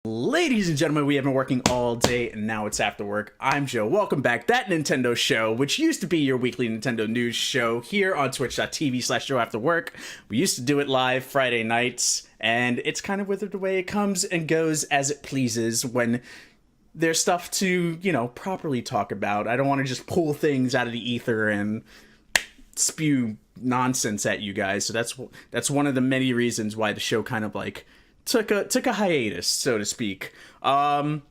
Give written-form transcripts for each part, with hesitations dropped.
Ladies and gentlemen, we have been working all day and now it's after work. I'm Joe. Welcome back. That Nintendo Show, which used to be your weekly Nintendo news show here on twitch.tv/JoAfterWork. We used to do it live Friday nights, and it's kind of withered away. It comes and goes as it pleases when there's stuff to, properly talk about. I don't want to just pull things out of the ether and spew nonsense at you guys. So that's one of the many reasons why the show kind of took a hiatus, so to speak. You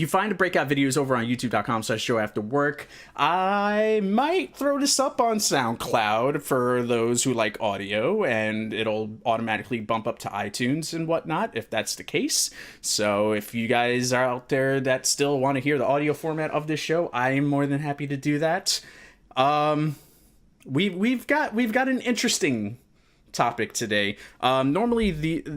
find the breakout videos over on youtube.com/JoAfterWork. I might throw this up on SoundCloud for those who like audio, and it'll automatically bump up to iTunes and whatnot if that's the case. So if you guys are out there that still want to hear the audio format of this show, I'm more than happy to do that. We've got an interesting topic today. Normally that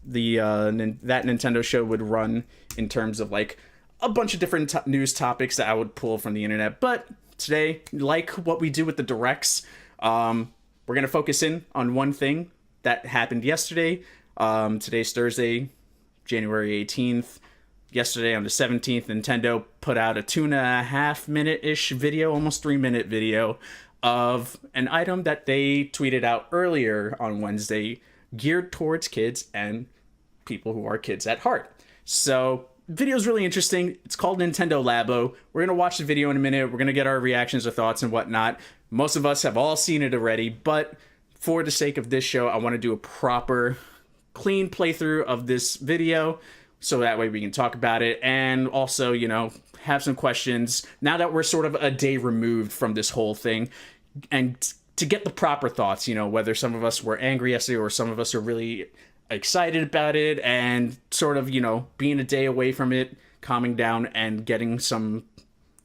Nintendo show would run in terms of a bunch of different news topics that I would pull from the internet, but today, like what we do with the directs, we're gonna focus in on one thing that happened yesterday. Today's Thursday, January 18th. Yesterday on the 17th, Nintendo put out a 2.5 minute-ish video, almost 3-minute video of an item that they tweeted out earlier on Wednesday geared towards kids and people who are kids at heart. So, video is really interesting. It's called Nintendo Labo. We're going to watch the video in a minute. We're going to get our reactions or thoughts and whatnot. Most of us have all seen it already, but for the sake of this show, I want to do a proper, clean playthrough of this video so that way we can talk about it and also, have some questions now that we're sort of a day removed from this whole thing, and to get the proper thoughts, whether some of us were angry yesterday or some of us are really excited about it, and sort of, being a day away from it, calming down and getting some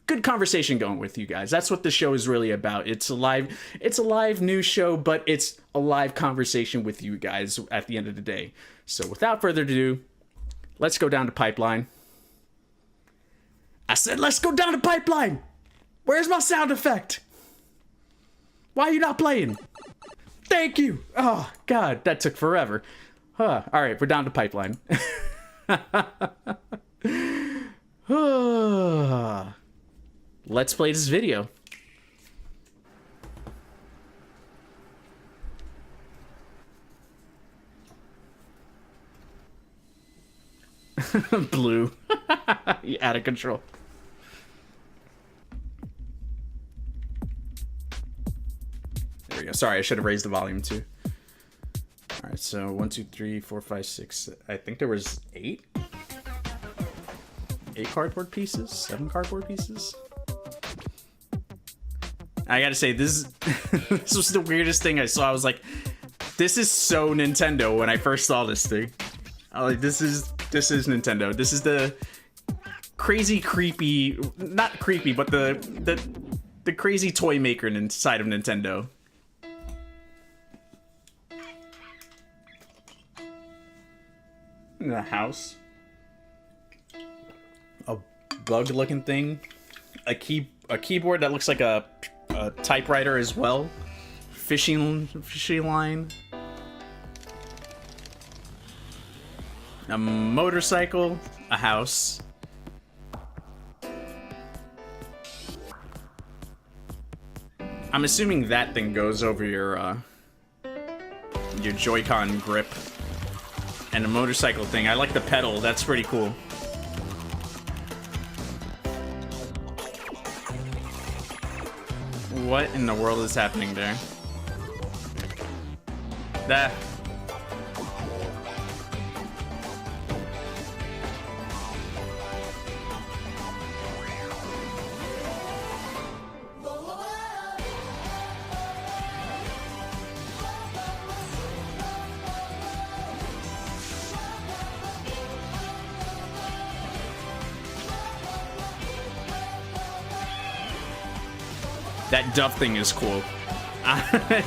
good conversation going with you guys. That's what the show is really about. It's a live news show, but it's a live conversation with you guys at the end of the day. So without further ado, let's go down to Pipeline. I said, let's go down the pipeline. Where's my sound effect? Why are you not playing? Thank you. Oh, God, that took forever. All right, we're down to Pipeline. Let's play this video. Blue. You're out of control. There we go. Sorry, I should have raised the volume too. All right, so 1, 2, 3, 4, 5, 6. I think there was 8 cardboard pieces, 7 cardboard pieces. I gotta say, this was the weirdest thing I saw. I was like, this is so Nintendo when I first saw this thing. I was like, this is Nintendo. This is the crazy, creepy, not creepy, but the crazy toy maker inside of Nintendo. In the house. A bug-looking thing. A keyboard that looks like a typewriter as well. Fishing line. A motorcycle, a house. I'm assuming that thing goes over your Joy-Con grip. And the motorcycle thing, I like the pedal, that's pretty cool. What in the world is happening there? That duff thing is cool.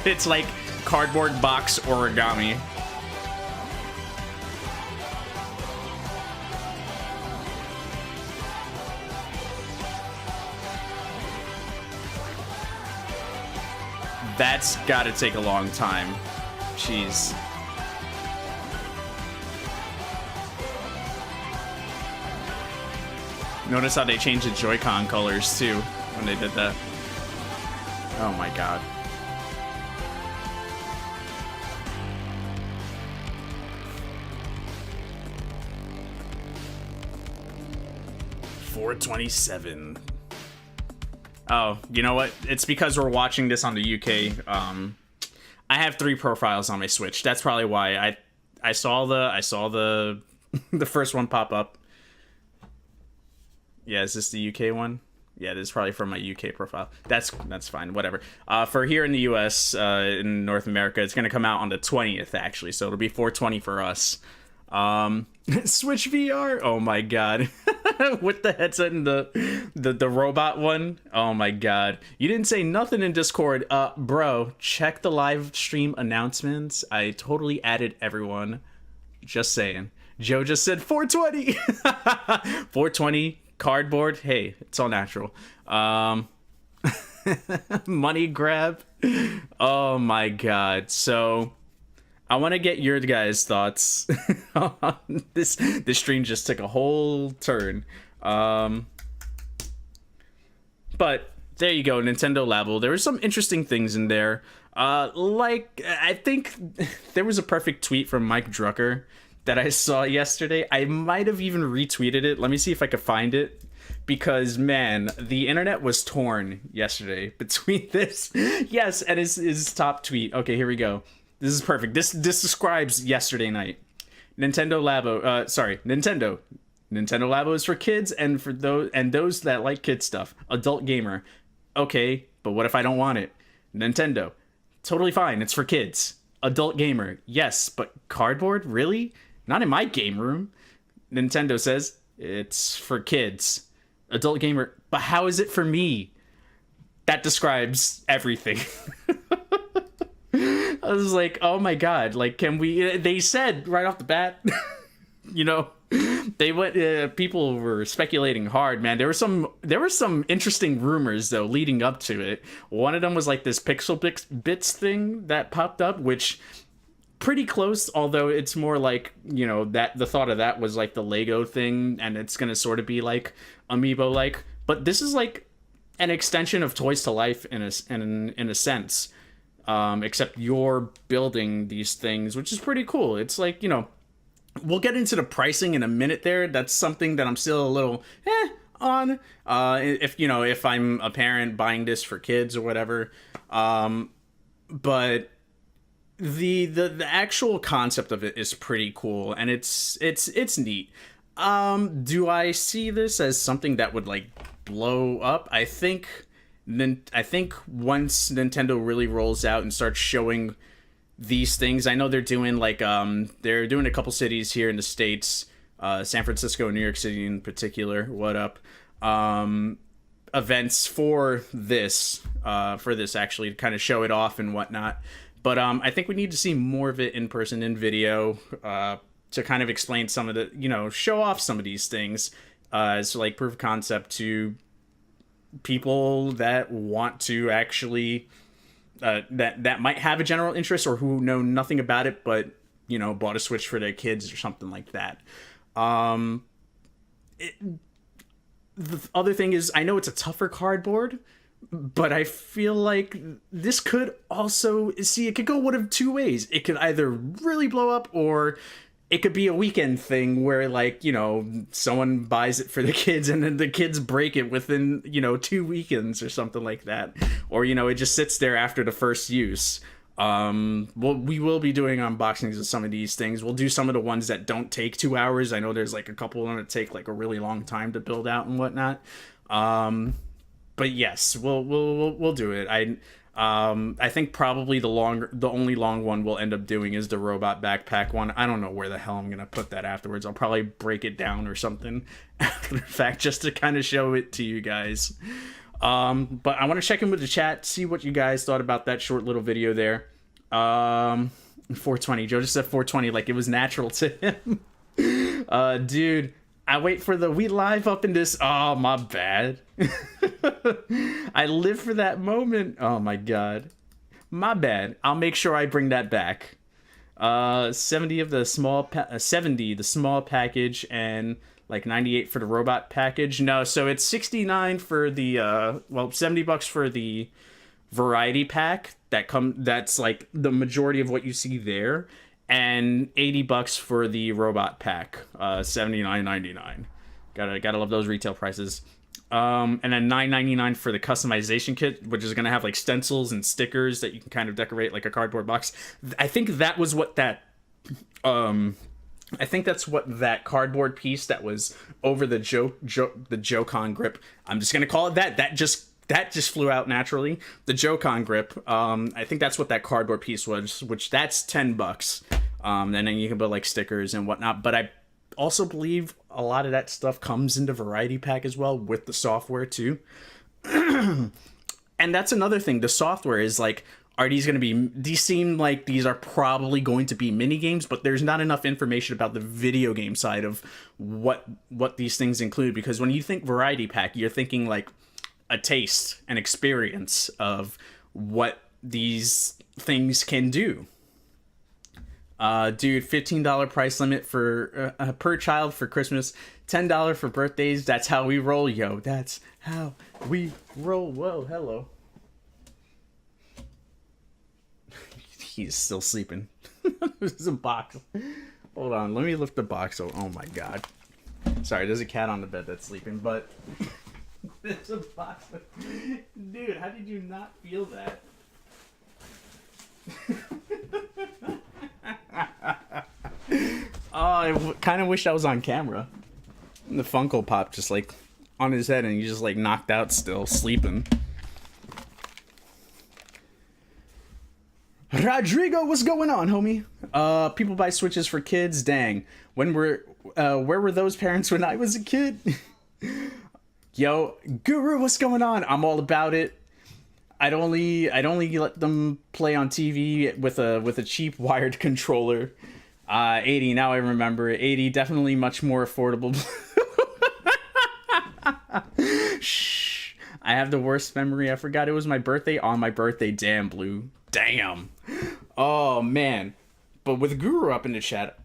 It's like cardboard box origami. That's gotta take a long time. Jeez. Notice how they changed the Joy-Con colors too when they did that. Oh my god. $427. Oh, you know what? It's because we're watching this on the UK. I have 3 profiles on my Switch. That's probably why I saw the the first one pop up. Yeah, is this the UK one? Yeah, this is probably from my UK profile. That's fine, whatever. For here in the US, in North America, it's gonna come out on the 20th actually, so it'll be 420 for us. Switch VR. Oh my god. With the headset and the robot one. Oh my god. You didn't say nothing in Discord. Bro, check the live stream announcements. I totally added everyone. Just saying. Joe just said 420. 420 cardboard. Hey, it's all natural. Money grab. Oh my god. So I want to get your guys' thoughts. This stream just took a whole turn. But there you go, Nintendo Labo. There were some interesting things in there. Like, I think there was a perfect tweet from Mike Drucker that I saw yesterday. I might have even retweeted it. Let me see if I could find it. Because, man, the internet was torn yesterday between this. Yes, and his top tweet. Okay, here we go. This is perfect. This describes yesterday night. Nintendo Labo. Nintendo. Nintendo Labo is for kids and for those that like kid stuff. Adult gamer. Okay, but what if I don't want it? Nintendo. Totally fine. It's for kids. Adult gamer. Yes, but cardboard? Really? Not in my game room. Nintendo says it's for kids. Adult gamer. But how is it for me? That describes everything. I was like, oh my god, like, can we, they said right off the bat, you know, they went, people were speculating hard, man. There were some interesting rumors though leading up to it. One of them was like this Pixel Bits thing that popped up, which pretty close, although it's more like, you know, that the thought of that was like the Lego thing, and it's gonna sort of be like Amiibo like, but this is like an extension of Toys to Life in a sense. Except you're building these things, which is pretty cool. It's like, you know, we'll get into the pricing in a minute there. That's something that I'm still a little on. If I'm a parent buying this for kids or whatever. But the actual concept of it is pretty cool, and it's neat. Do I see this as something that would like blow up? I think once Nintendo really rolls out and starts showing these things, I know they're doing like they're doing a couple cities here in the States, San Francisco, New York City in particular. What up? Events for this actually to kind of show it off and whatnot. But I think we need to see more of it in person, in video, to kind of explain some of the, you know, show off some of these things as like proof of concept to people that want to actually that might have a general interest or who know nothing about it, but, you know, bought a Switch for their kids or something like that. The other thing is, I know it's a tougher cardboard, but I feel like this could also, see, it could go one of two ways. It could either really blow up, or it could be a weekend thing where, like, you know, someone buys it for the kids and then the kids break it within, you know, 2 weekends or something like that. Or, you know, it just sits there after the first use. We will be doing unboxings of some of these things. We'll do some of the ones that don't take 2 hours. I know there's like a couple of them that take like a really long time to build out and whatnot. But yes, we'll do it. I think probably the only long one we'll end up doing is the robot backpack one. I don't know where the hell I'm gonna put that afterwards. I'll probably break it down or something after the fact just to kind of show it to you guys. But I want to check in with the chat, see what you guys thought about that short little video there. 420. Joe just said 420 like it was natural to him. Dude, I wait for the we live up in this. Oh, my bad. I live for that moment. Oh my god. My bad. I'll make sure I bring that back. 70 of the 70 the small package, and like 98 for the robot package. No, so it's 69 for the $70 for the variety pack that's like the majority of what you see there, and $80 for the robot pack. 79.99. Gotta love those retail prices. And then $9.99 for the customization kit, which is gonna have like stencils and stickers that you can kind of decorate like a cardboard box. I think that was what that I think that's what that cardboard piece that was over the the JoCon grip. I'm just gonna call it that. That just flew out naturally. The JoCon grip. I think that's what that cardboard piece was, which that's $10. And then you can put like stickers and whatnot. But I also believe a lot of that stuff comes into variety pack as well with the software too. And that's another thing. The software is like, are these going to be, these seem like these are probably going to be mini games, but there's not enough information about the video game side of what these things include. Because when you think variety pack, you're thinking like a taste, an experience of what these things can do. Dude, $15 price limit for per child for Christmas, $10 for birthdays. That's how we roll, yo. That's how we roll. Whoa, hello. He's still sleeping. There's a box. Hold on, let me lift the box. Oh my god. Sorry, there's a cat on the bed that's sleeping, but there's a box. Dude, how did you not feel that? Oh, I kind of wish I was on camera. And the Funko Pop just like on his head, and he just like knocked out still, sleeping. Rodrigo, what's going on, homie? People buy Switches for kids. Dang. Where were those parents when I was a kid? Yo, Guru, what's going on? I'm all about it. I'd only let them play on TV with a cheap wired controller. 80, now I remember. 80, definitely much more affordable. Shh. I have the worst memory. I forgot it was my birthday on my birthday. Damn, Blue. Damn. Oh, man. But with Guru up in the chat,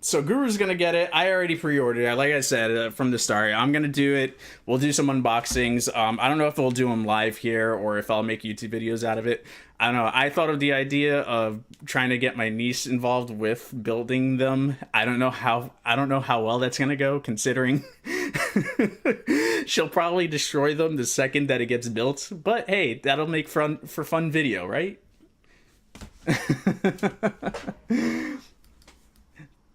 so Guru's gonna get it. I already pre-ordered it. Like I said from the start, I'm gonna do it. We'll do some unboxings. I don't know if we'll do them live here or if I'll make YouTube videos out of it. I don't know. I thought of the idea of trying to get my niece involved with building them. I don't know how well that's gonna go, considering she'll probably destroy them the second that it gets built. But hey, that'll make for fun video, right?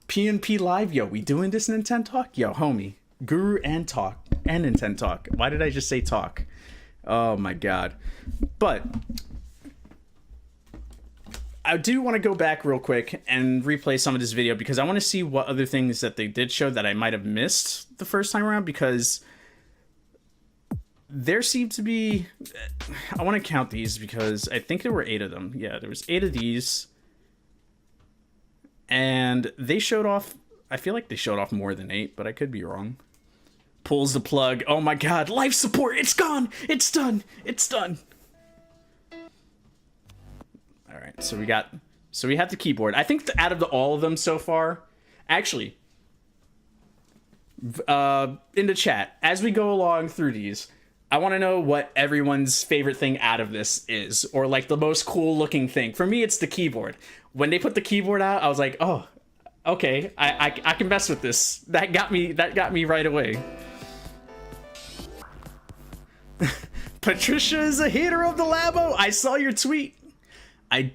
PNP Live, yo, we doing this Nintendo Talk? Yo, homie, Guru and Talk, and Nintendo Talk. Why did I just say Talk? Oh my god. But I do want to go back real quick and replay some of this video, because I want to see what other things that they did show that I might have missed the first time around, because there seemed to be, I want to count these because I think there were 8 of them. Yeah, there was 8 of these. And they showed off, I feel like they showed off more than 8, but I could be wrong. Pulls the plug. Oh my god, life support, it's gone! It's done! It's done! Alright, so we have the keyboard. I think out of all of them so far, actually, in the chat, as we go along through these, I want to know what everyone's favorite thing out of this is, or like the most cool looking thing. For me, it's the keyboard. When they put the keyboard out, I was like, oh, okay, I can mess with this. That got me right away. Patricia is a hater of the Labo. I saw your tweet. I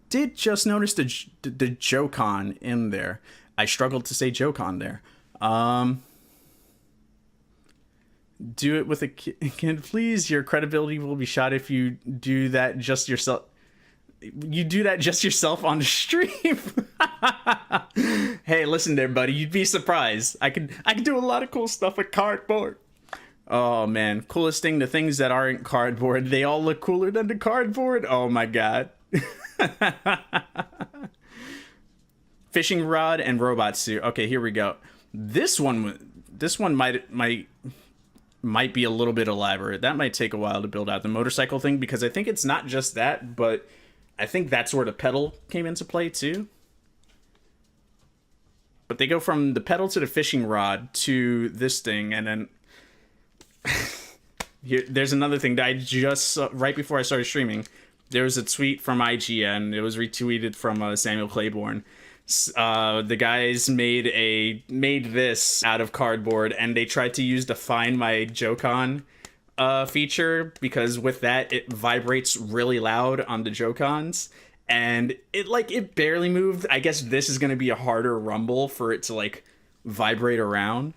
did just notice the JoCon in there. I struggled to say JoCon there. Do it with a kid, please. Your credibility will be shot if you do that just yourself. You do that just yourself on the stream. Hey, listen there, buddy. You'd be surprised. I could do a lot of cool stuff with cardboard. Oh man, coolest thing, the things that aren't cardboard, they all look cooler than the cardboard. Oh my god. Fishing rod and robot suit. Okay, here we go. This one might be a little bit elaborate. That might take a while to build out, the motorcycle thing, because I think it's not just that, but I think that's where the pedal came into play too. but they go from the pedal to the fishing rod to this thing, and then there's another thing that I just saw right before I started streaming. There was a tweet from IGN. It was retweeted from Samuel Claiborne. The guys made this out of cardboard, and they tried to use the Find My Joy-Con feature, because with that it vibrates really loud on the Joy-Cons, and it barely moved. I guess this is going to be a harder rumble for it to like vibrate around.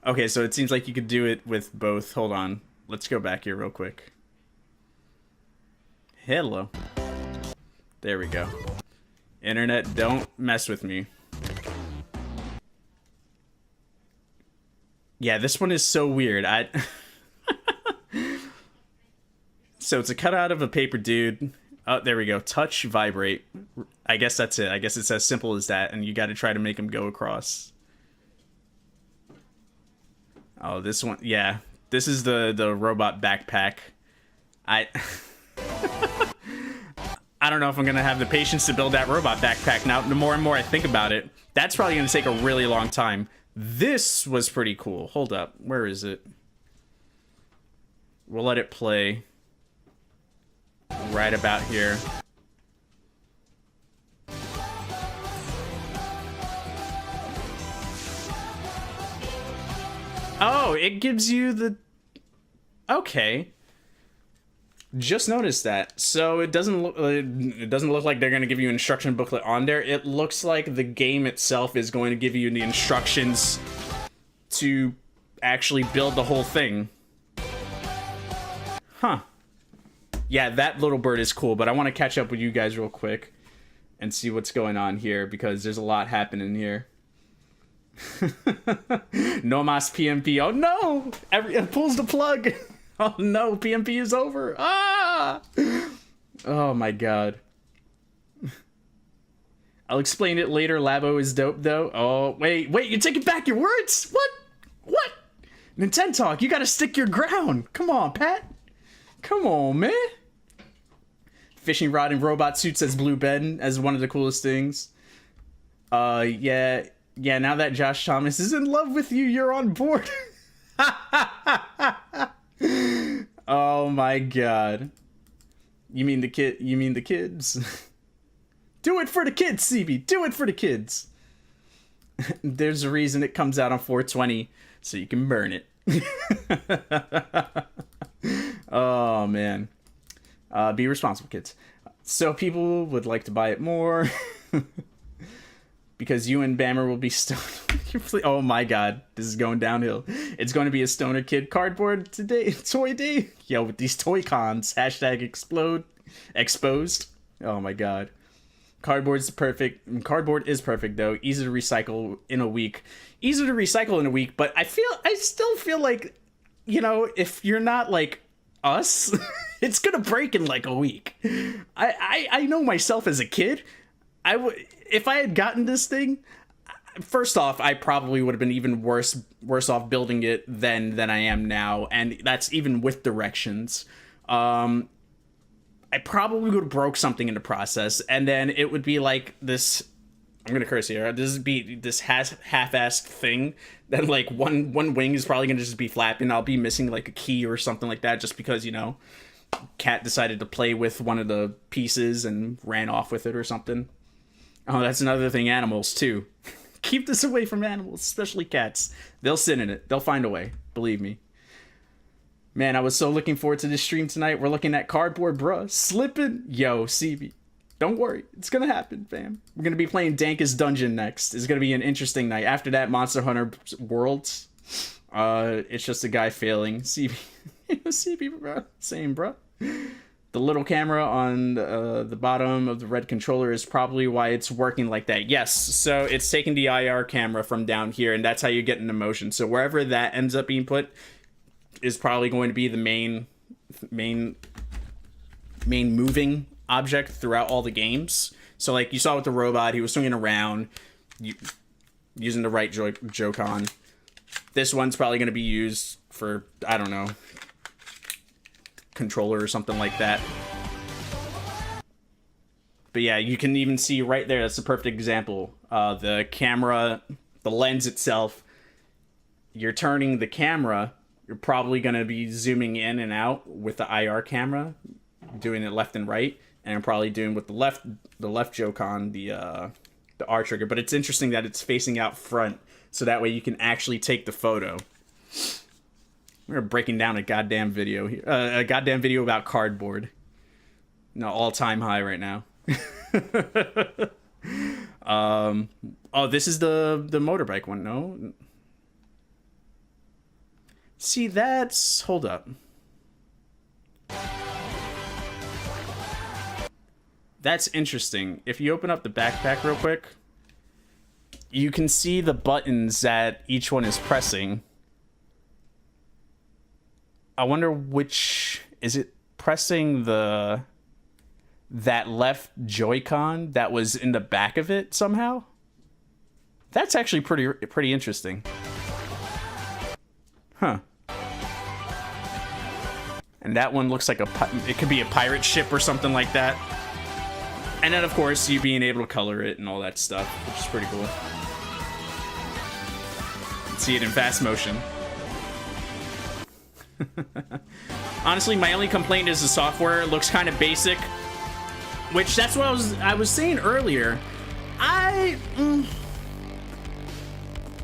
Okay, so it seems like you could do it with both. Hold on. Let's go back here real quick. Hello. There we go. Internet, don't mess with me. Yeah, this one is so weird. So it's a cutout of a paper dude. Oh, there we go. Touch, vibrate. I guess that's it. I guess it's as simple as that, and you got to try to make him go across. Oh, this one, yeah. This is the robot backpack. I don't know if I'm gonna have the patience to build that robot backpack now. The more and more I think about it, that's probably gonna take a really long time. This was pretty cool. Hold up, where is it? We'll let it play right about here. Oh, it gives you the... Okay. Just noticed that. So it doesn't look like they're going to give you an instruction booklet on there. It looks like the game itself is going to give you the instructions to actually build the whole thing. Huh. Yeah, that little bird is cool, but I want to catch up with you guys real quick and see what's going on here, because there's a lot happening here. No mas PMP. Oh no! It pulls the plug. Oh no, PMP is over. Ah! Oh my god. I'll explain it later. Labo is dope though. Oh, wait, you take it back your words? What? Nintendo Talk, you gotta stick your ground. Come on, Pat. Come on, man. Fishing rod and robot suit, says Blue Ben, as one of the coolest things. Yeah, now that Josh Thomas is in love with you, you're on board. Oh my god. You mean the kids? Do it for the kids, CB. Do it for the kids. There's a reason it comes out on 420, so you can burn it. Oh man. Be responsible, kids. So people would like to buy it more. Because you and Bammer will be stoned. Oh my god, this is going downhill. It's going to be a stoner kid cardboard today, toy day. Yo, with these toy cons, hashtag exposed. Oh my god. Cardboard is perfect though. Easy to recycle in a week. But I still feel like, you know, if you're not like us, it's gonna break in like a week. I know myself as a kid. If I had gotten this thing, first off, I probably would have been even worse off building it than I am now, and that's even with directions. I probably would have broke something in the process, and then it would be like this. I'm gonna curse here. This would be this half-assed thing that like one wing is probably gonna just be flapping. I'll be missing like a key or something like that, just because, you know, Cat decided to play with one of the pieces and ran off with it or something. Oh, that's another thing. Animals, too. Keep this away from animals, especially cats. They'll sit in it. They'll find a way. Believe me. Man, I was so looking forward to this stream tonight. We're looking at cardboard, bruh. Slipping. Yo, CB. Don't worry. It's going to happen, fam. We're going to be playing Dankest Dungeon next. It's going to be an interesting night. After that, Monster Hunter Worlds. It's just a guy failing. CB. CB, bro. Same, bro. The little camera on the bottom of the red controller is probably why it's working like that. Yes, so it's taking the IR camera from down here, and that's how you get into motion. So wherever that ends up being put is probably going to be the main moving object throughout all the games. So like you saw with the robot, he was swinging around using the right Joy-Con. This one's probably going to be used for, I don't know, controller or something like that. But yeah, you can even see right there, that's a perfect example. The camera, the lens itself, you're turning the camera, you're probably going to be zooming in and out with the IR camera, doing it left and right, and I'm probably doing with the left Joy-Con, the R trigger. But it's interesting that it's facing out front, so that way you can actually take the photo. We're breaking down a goddamn video here, a goddamn video about cardboard. No, all-time high right now. Oh, this is the motorbike one. No, see, that's, hold up, that's interesting. If you open up the backpack real quick, you can see the buttons that each one is pressing. I wonder which is it, pressing that left Joy-Con that was in the back of it somehow. That's actually pretty interesting. Huh. And that one looks like it could be a pirate ship or something like that. And then of course you being able to color it and all that stuff, which is pretty cool. See it in fast motion. Honestly, my only complaint is the software looks kind of basic, which that's what I was saying earlier.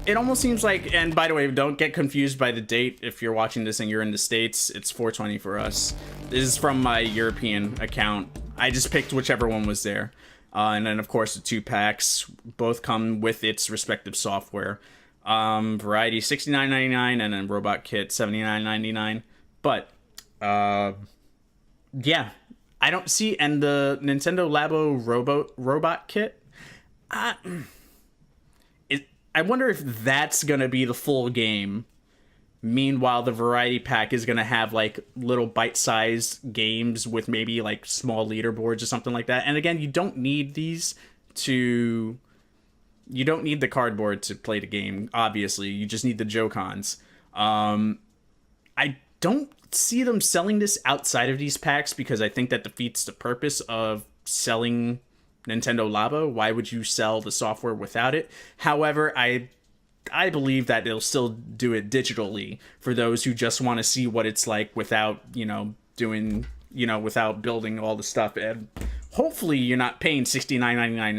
It almost seems like, and by the way, don't get confused by the date if you're watching this and you're in the States. It's 420 for us. This is from my European account. I just picked whichever one was there. And then of course the 2 packs both come with its respective software. Variety $69.99 and then Robot Kit $79.99. But yeah, I don't see, and the Nintendo Labo Robot Kit, I wonder if that's gonna be the full game. Meanwhile, the variety pack is gonna have like little bite-sized games with maybe like small leaderboards or something like that. And again, you don't need these to. You don't need the cardboard to play the game, obviously. You just need the Joy-Cons. I don't see them selling this outside of these packs because I think that defeats the purpose of selling Nintendo Labo. Why would you sell the software without it? However, I believe that they'll still do it digitally for those who just want to see what it's like without, without building all the stuff. And hopefully you're not paying $69.99 and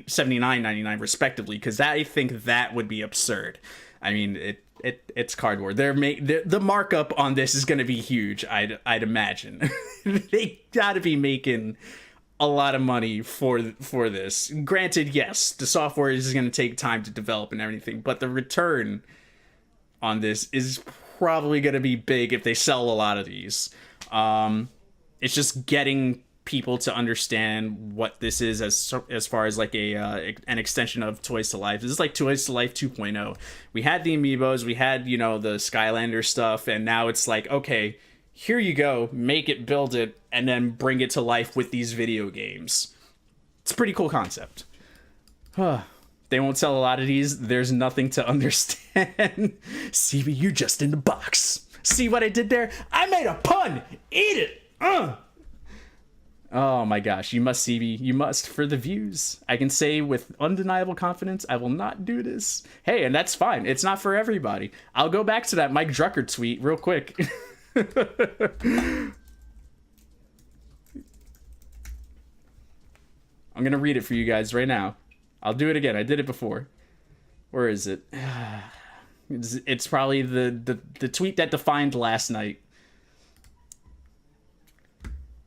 $79.99 respectively, because I think that would be absurd. I mean, it's cardboard. The markup on this is going to be huge, I'd imagine. They got to be making a lot of money for this. Granted, yes, the software is going to take time to develop and everything, but the return on this is probably going to be big if they sell a lot of these. It's just getting people to understand what this is as far as like an extension of Toys to Life. This is like Toys to Life 2.0. We had the amiibos, we had, the Skylander stuff, and now it's like, okay, here you go, make it, build it, and then bring it to life with these video games. It's a pretty cool concept. They won't sell a lot of these. There's nothing to understand. CB, you just in the box. See what I did there? I made a pun. Eat it. Oh my gosh, you must, CB. You must, for the views. I can say with undeniable confidence, I will not do this. Hey, and that's fine. It's not for everybody. I'll go back to that Mike Drucker tweet real quick. I'm gonna read it for you guys right now. I'll do it again. I did it before. Where is it? It's probably the tweet that defined last night.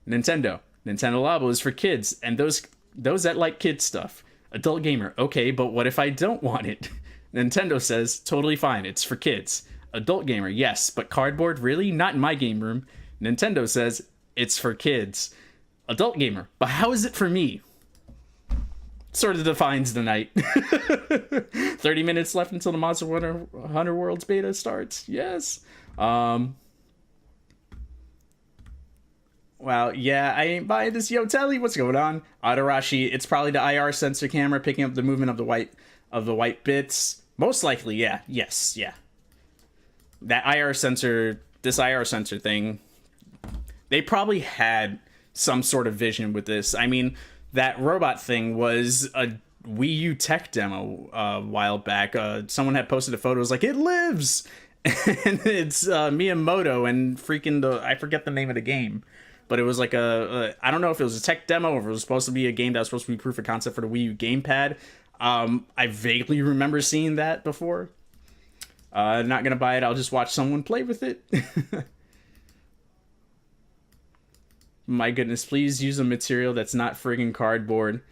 Nintendo Labo is for kids and those that like kid stuff. Adult gamer, okay, but what if I don't want it? Nintendo says, totally fine, it's for kids. Adult gamer, yes, but cardboard, really? Not in my game room. Nintendo says, it's for kids. Adult gamer, but how is it for me? Sort of defines the night. 30 minutes left until the Monster Hunter World's beta starts. Yes. Wow, yeah, I ain't buying this. Yo, Telly, what's going on? Adarashi, it's probably the IR sensor camera picking up the movement of the white bits. Most likely, yeah. Yes, yeah. That IR sensor, this IR sensor thing, they probably had some sort of vision with this. I mean, that robot thing was a Wii U tech demo a while back. Someone had posted a photo. It was like, it lives! And it's Miyamoto and freaking I forget the name of the game. But it was like I don't know if it was a tech demo or if it was supposed to be a game that was supposed to be proof of concept for the Wii U gamepad. I vaguely remember seeing that before. Not gonna buy it. I'll just watch someone play with it. My goodness, please use a material that's not friggin' cardboard.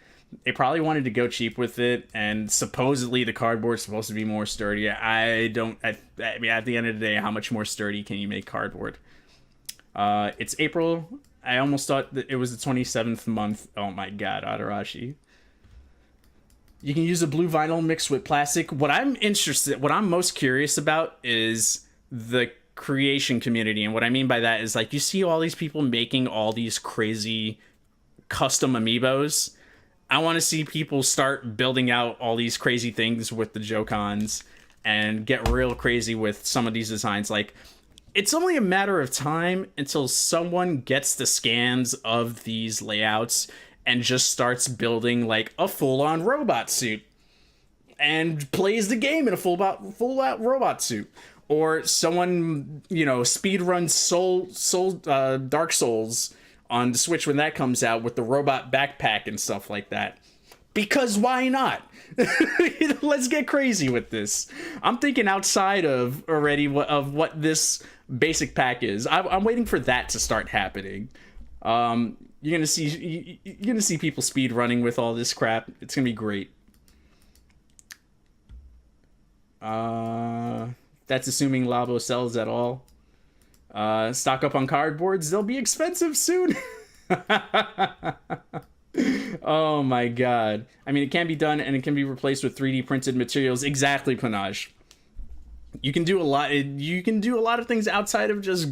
They probably wanted to go cheap with it, and supposedly the cardboard's supposed to be more sturdy. I mean, at the end of the day, how much more sturdy can you make cardboard? It's April. I almost thought that it was the 27th month. Oh my god, Adarashi. You can use a blue vinyl mixed with plastic. What I'm most curious about is the creation community. And what I mean by that is, like, you see all these people making all these crazy custom amiibos. I want to see people start building out all these crazy things with the Joy-Cons and get real crazy with some of these designs. Like, it's only a matter of time until someone gets the scans of these layouts and just starts building like a full-on robot suit and plays the game in a full-out robot suit. Or someone, you know, speedruns Dark Souls on the Switch when that comes out with the robot backpack and stuff like that. Because why not? Let's get crazy with this. I'm thinking outside of what this basic pack is. I'm waiting for that to start happening. You're gonna see people speed running with all this crap. It's gonna be great. That's assuming Labo sells at all. Stock up on cardboards. They'll be expensive soon. Oh my god. I mean, it can be done and it can be replaced with 3D printed materials. Exactly, Panache. You can do a lot. You can do a lot of things outside of just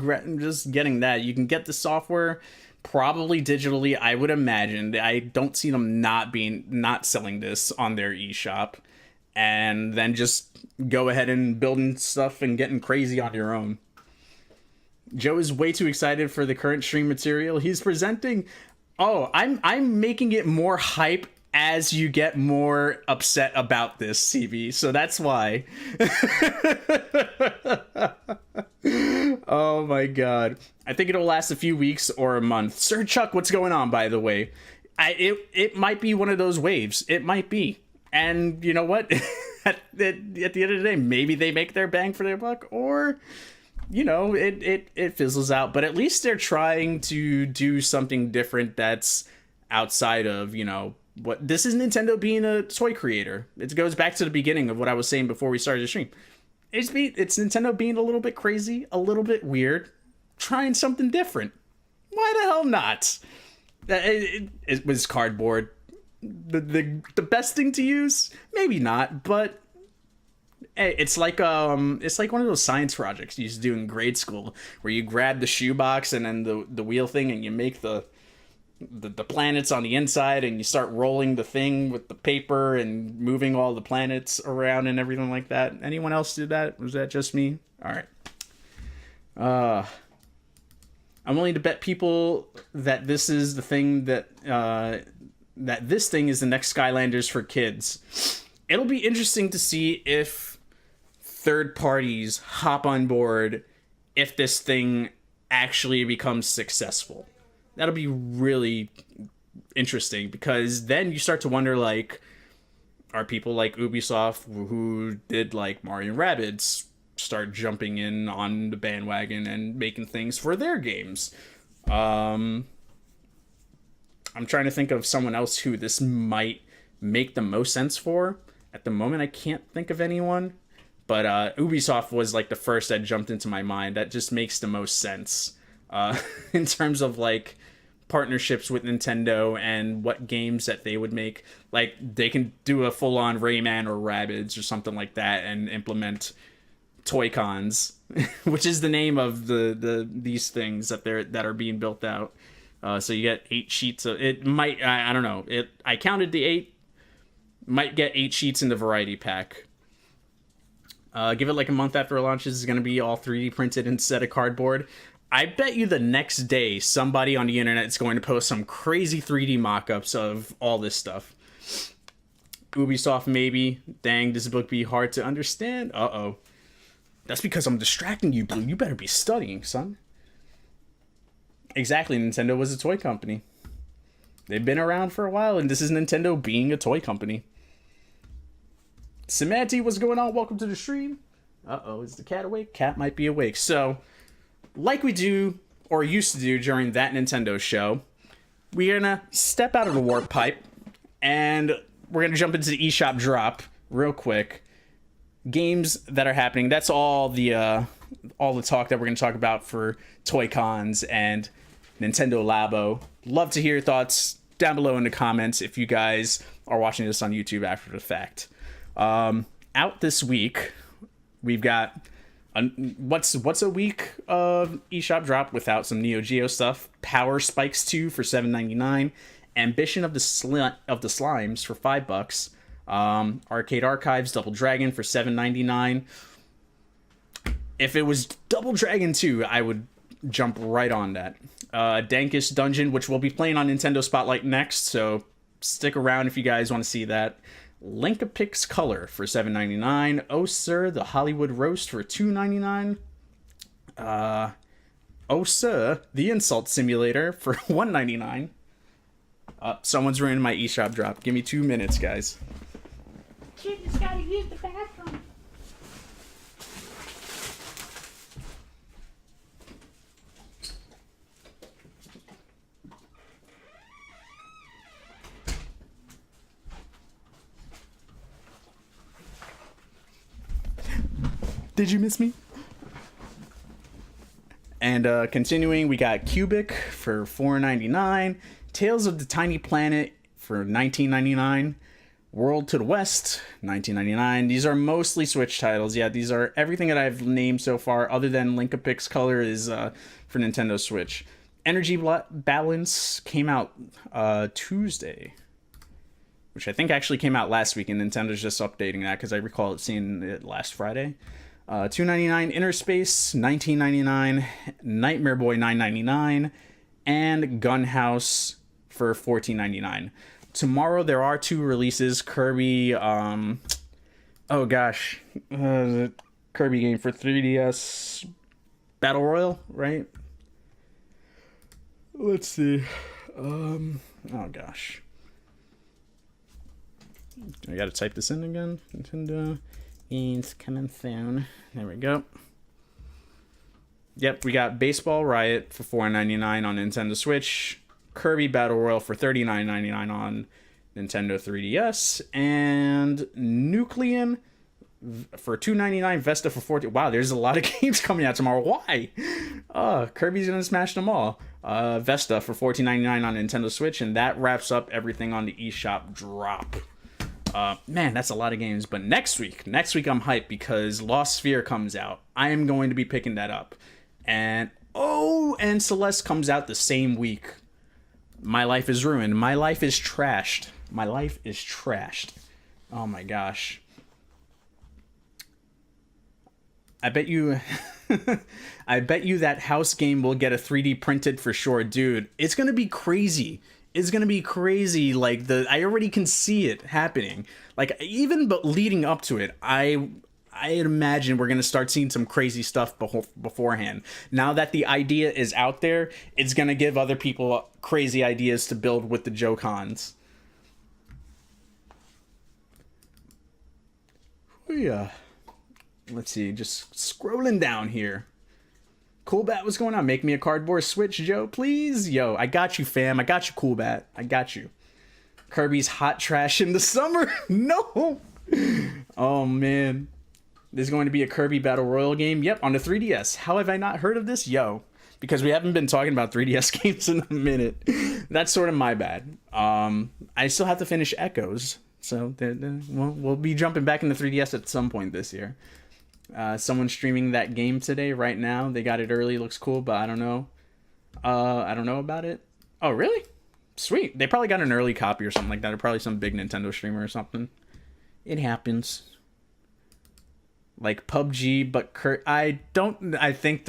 getting that. You can get the software probably digitally, I would imagine. I don't see them not selling this on their eShop, and then just go ahead and building stuff and getting crazy on your own. Joe is way too excited for the current stream material he's presenting. Oh, I'm making it more hype as you get more upset about this, CB. So that's why. Oh my god. I think it'll last a few weeks or a month. Sir Chuck, what's going on, by the way? It might be one of those waves. It might be. And you know what? at the end of the day, maybe they make their bang for their buck, or you know, it fizzles out. But at least they're trying to do something different that's outside of, you know, what this is. Nintendo being a toy creator. It goes back to the beginning of what I was saying before we started the stream. It's Nintendo being a little bit crazy, a little bit weird, trying something different. Why the hell not? It was cardboard the best thing to use? Maybe not, but hey, it's like one of those science projects you used to do in grade school, where you grab the shoebox and then the wheel thing, and you make the planets on the inside, and you start rolling the thing with the paper and moving all the planets around and everything like that. Anyone else do that? Was that just me? All right. I'm willing to bet people that this is the thing that this thing is the next Skylanders for kids. It'll be interesting to see if third parties hop on board if this thing actually becomes successful. That'll be really interesting, because then you start to wonder, like, are people like Ubisoft, who did like Mario & Rabbids, start jumping in on the bandwagon and making things for their games? I'm trying to think of someone else who this might make the most sense for. At the moment, I can't think of anyone, but Ubisoft was like the first that jumped into my mind. That just makes the most sense in terms of like partnerships with Nintendo and what games that they would make. Like, they can do a full-on Rayman or Rabbids or something like that and implement Toy-Cons, which is the name of these things that are being built out. So you get 8 sheets of it. Might I don't know. I counted the 8. Might get 8 sheets in the variety pack. Give it like a month after it launches. It's going to be all 3D printed instead of cardboard. I bet you the next day somebody on the internet is going to post some crazy 3D mock-ups of all this stuff. Ubisoft maybe. Dang, this book be hard to understand. Uh-oh. That's because I'm distracting you, Blue. You better be studying, son. Exactly, Nintendo was a toy company. They've been around for a while, and this is Nintendo being a toy company. Semanti, what's going on? Welcome to the stream. Uh-oh, is the cat awake? Cat might be awake. So, like we do, or used to do during that Nintendo show, we're gonna step out of the warp pipe, and we're gonna jump into the eShop drop real quick. Games that are happening. That's all the talk that we're gonna talk about for Toy Cons and Nintendo Labo. Love to hear your thoughts down below in the comments if you guys are watching this on YouTube after the fact. Out this week, we've got what's a week of eShop drop without some Neo Geo stuff. Power Spikes 2 for $7.99. Ambition of the Slimes for $5. Arcade Archives Double Dragon for $7.99. If it was Double Dragon 2, I would jump right on that. Dankest Dungeon, which we'll be playing on Nintendo Spotlight next, so stick around if you guys want to see that. Link-a-Pix Color for $7.99. Oh Sir, the Hollywood Roast for $2.99. Oh Sir, the Insult Simulator for $1.99. Someone's ruining my eShop drop. Give me 2 minutes, guys. Kid just gotta use the bathroom. Did you miss me? And continuing, we got Cubic for $4.99. Tales of the Tiny Planet for $19.99. World to the West, $19.99. These are mostly Switch titles. Yeah, these are everything that I've named so far, other than Link-a-Pix Color, is for Nintendo Switch. Energy Balance came out Tuesday, which I think actually came out last week, and Nintendo's just updating that because I recall seeing it last Friday. $2.99. Inner Space, $19.99. Nightmare Boy, $9.99. And Gunhouse for $14.99. Tomorrow there are 2 releases. Kirby, oh gosh, Kirby game for 3DS, Battle Royale, right? Let's see. Oh gosh, I gotta type this in again. Nintendo is coming soon. There we go. Yep, we got Baseball Riot for $4.99 on Nintendo Switch. Kirby Battle Royale for $39.99 on Nintendo 3DS, and Nuclean for $2.99. Vesta for $40. Wow, there's a lot of games coming out tomorrow. Why? Kirby's gonna smash them all. Vesta for $14.99 on Nintendo Switch, and that wraps up everything on the eShop drop. Man, that's a lot of games. But next week I'm hyped because Lost Sphere comes out. I am going to be picking that up, and Celeste comes out the same week. My life is ruined. My life is trashed. My life is trashed. Oh my gosh. I bet you I bet you that house game will get a 3D printed for sure, dude. It's going to be crazy. It's going to be crazy. Like I already can see it happening. Like even but leading up to it, I imagine we're going to start seeing some crazy stuff beforehand. Now that the idea is out there, it's going to give other people crazy ideas to build with the Joe-Cons. Yeah. Let's see, just scrolling down here. Cool Bat, what's going on? Make me a cardboard Switch, Joe, please. Yo, I got you, fam. I got you, Cool Bat. I got you. Kirby's Hot Trash in the summer. No. Oh, man. There's going to be a Kirby Battle Royale game. Yep, on the 3DS. How have I not heard of this? Yo, because we haven't been talking about 3DS games in a minute. That's sort of my bad. I still have to finish Echoes. So we'll be jumping back into 3DS at some point this year. Someone's streaming that game today, right now. They got it early. Looks cool, but I don't know. I don't know about it. Oh, really? Sweet. They probably got an early copy or something like that. Or probably some big Nintendo streamer or something. It happens. Like PUBG, but I think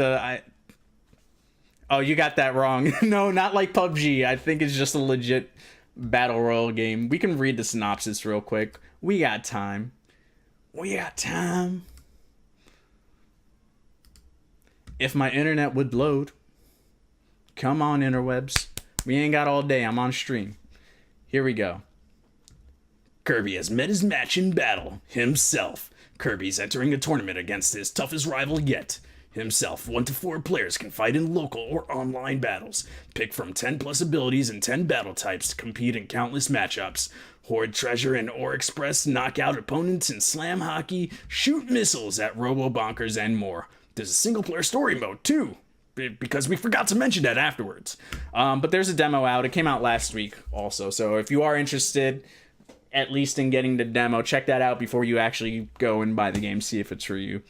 Oh, you got that wrong. No, not like PUBG. I think it's just a legit battle royale game. We can read the synopsis real quick. We got time. We got time. If my internet would load. Come on, interwebs. We ain't got all day. I'm on stream. Here we go. Kirby has met his match in battle. Himself. Kirby's entering a tournament against his toughest rival yet. Himself. 1 to 4 players can fight in local or online battles. Pick from 10 plus abilities and 10 battle types to compete in countless matchups. Hoard treasure and Ore Express, knock out opponents in slam hockey, shoot missiles at Robo Bonkers, and more. There's a single player story mode too, because we forgot to mention that afterwards. But there's a demo out. It came out last week also. So if you are interested, at least in getting the demo, check that out before you actually go and buy the game, see if it's for you.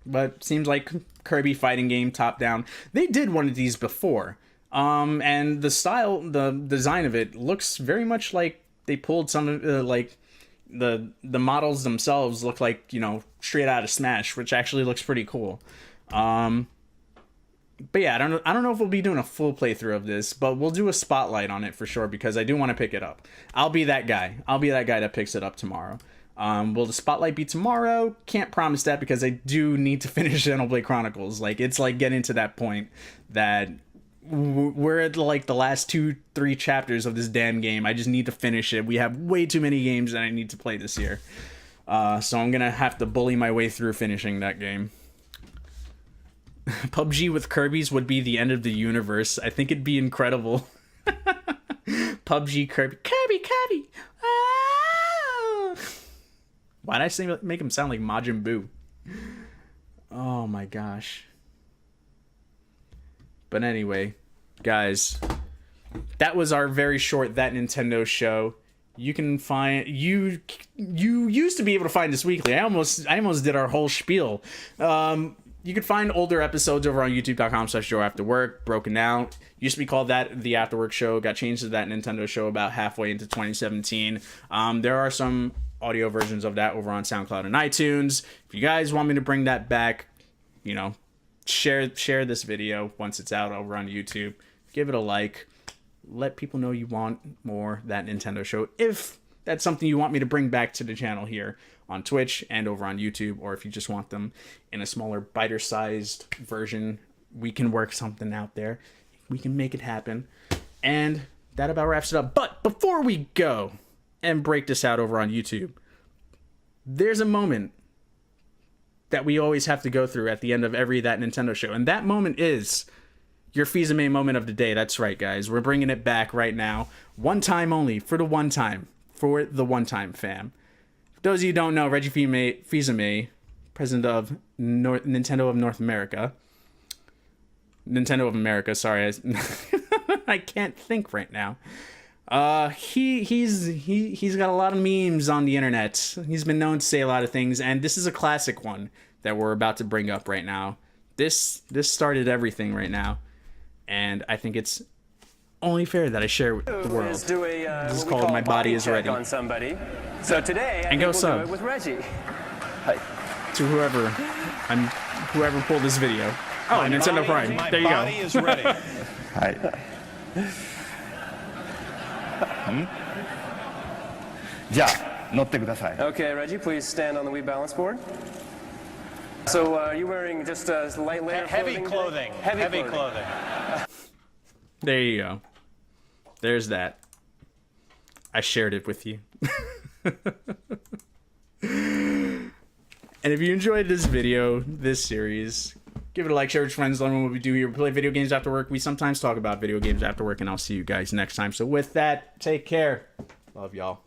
But seems like Kirby fighting game, top down. They did one of these before. And the style, the design of it looks very much like they pulled some of like the models themselves look like, you know, straight out of Smash, which actually looks pretty cool. But yeah, I don't know if we'll be doing a full playthrough of this, but we'll do a spotlight on it for sure because I do want to pick it up. I'll be that guy. I'll be that guy that picks it up tomorrow. Will the spotlight be tomorrow? Can't promise that because I do need to finish Xenoblade Chronicles. Like, it's like getting to that point that we're at like the last 2-3 chapters of this damn game. I just need to finish it. We have way too many games that I need to play this year. So I'm gonna have to bully my way through finishing that game. PUBG with Kirby's would be the end of the universe. I think it'd be incredible. PUBG Kirby. Kirby! Ah! Why'd I make him sound like Majin Buu? Oh my gosh. But anyway, guys, that was our very short That Nintendo show. You can find you used to be able to find this weekly. I almost did our whole spiel. You can find older episodes over on youtube.com/JoAfterWork, broken out. Used to be called That the Afterwork Show. Got changed to That Nintendo Show about halfway into 2017. There are some audio versions of that over on SoundCloud and iTunes. If you guys want me to bring that back, you know, share this video once it's out over on YouTube. Give it a like. Let people know you want more That Nintendo Show. If that's something you want me to bring back to the channel here on Twitch and over on YouTube, or if you just want them in a smaller, biter-sized version, we can work something out there. We can make it happen. And that about wraps it up. But before we go and break this out over on YouTube, there's a moment that we always have to go through at the end of every That Nintendo Show. And that moment is your Fizame moment of the day. That's right, guys. We're bringing it back right now. One time only. For the one time. For the one time, fam. For those of you who don't know, Reggie Fizame, president of Nintendo of North America. Nintendo of America, sorry. I can't think right now. He's got a lot of memes on the internet. He's been known to say a lot of things, and this is a classic one that we're about to bring up right now. This started everything right now, and I think it's only fair that I share with the world. This is called My Body Is Ready. On somebody. So today, I think we'll do it with Reggie. Hi. To whoever pulled this video. Oh, Nintendo Prime. There you go. My body is ready. Hi. Okay, Reggie, please stand on the Wii balance board. So, are you wearing just a light layer heavy clothing? Heavy clothing. There you go. There's that. I shared it with you. And if you enjoyed this video, this series, give it a like, share with your friends, let them know what we do here. We play video games after work. We sometimes talk about video games after work, and I'll see you guys next time. So with that, take care. Love y'all.